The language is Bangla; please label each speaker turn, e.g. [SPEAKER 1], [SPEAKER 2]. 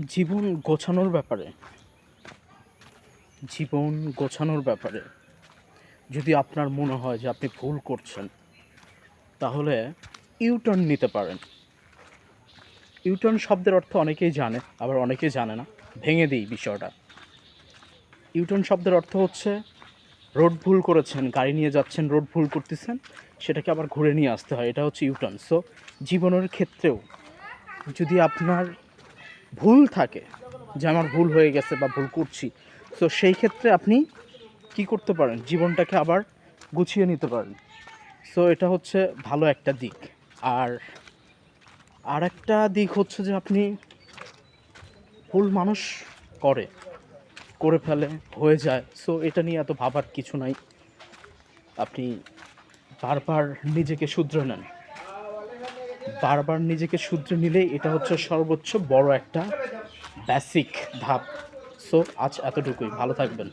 [SPEAKER 1] জীবন গোছানোর ব্যাপারে জীবন গোছানোর ব্যাপারে যদি আপনার মনে হয় যে আপনি ভুল করছেন, তাহলে ইউটার্ন নিতে পারেন। ইউটার্ন শব্দের অর্থ অনেকেই জানে, আবার অনেকেই জানে না। ভেঙে দিই বিষয়টা। ইউটার্ন শব্দের অর্থ হচ্ছে রোড ভুল করেছেন, গাড়ি নিয়ে যাচ্ছেন, রোড ভুল করতেছেন, সেটাকে আবার ঘুরে নিয়ে আসতে হয়। এটা হচ্ছে ইউটার্ন। সো জীবনের ক্ষেত্রেও যদি আপনার ভুল থাকে, যে আমার ভুল হয়ে গেছে বা ভুল করছি, তো সেই ক্ষেত্রে আপনি কি করতে পারেন, জীবনটাকে আবার গুছিয়ে নিতে পারেন। সো এটা হচ্ছে ভালো একটা দিক। আর আরেকটা দিক হচ্ছে যে আপনি ভুল মানুষ করে করে ফেলে, হয়ে যায়। সো এটা নিয়ে এত ভাবার কিছু নাই। আপনি বারবার নিজেকে শুধরে নেন। বারবার নিজেকে শুধরে নিলেই এটা হচ্ছে সর্বোচ্চ বড় একটা বেসিক ধাপ। সো আজ এতটুকুই। ভালো থাকবেন।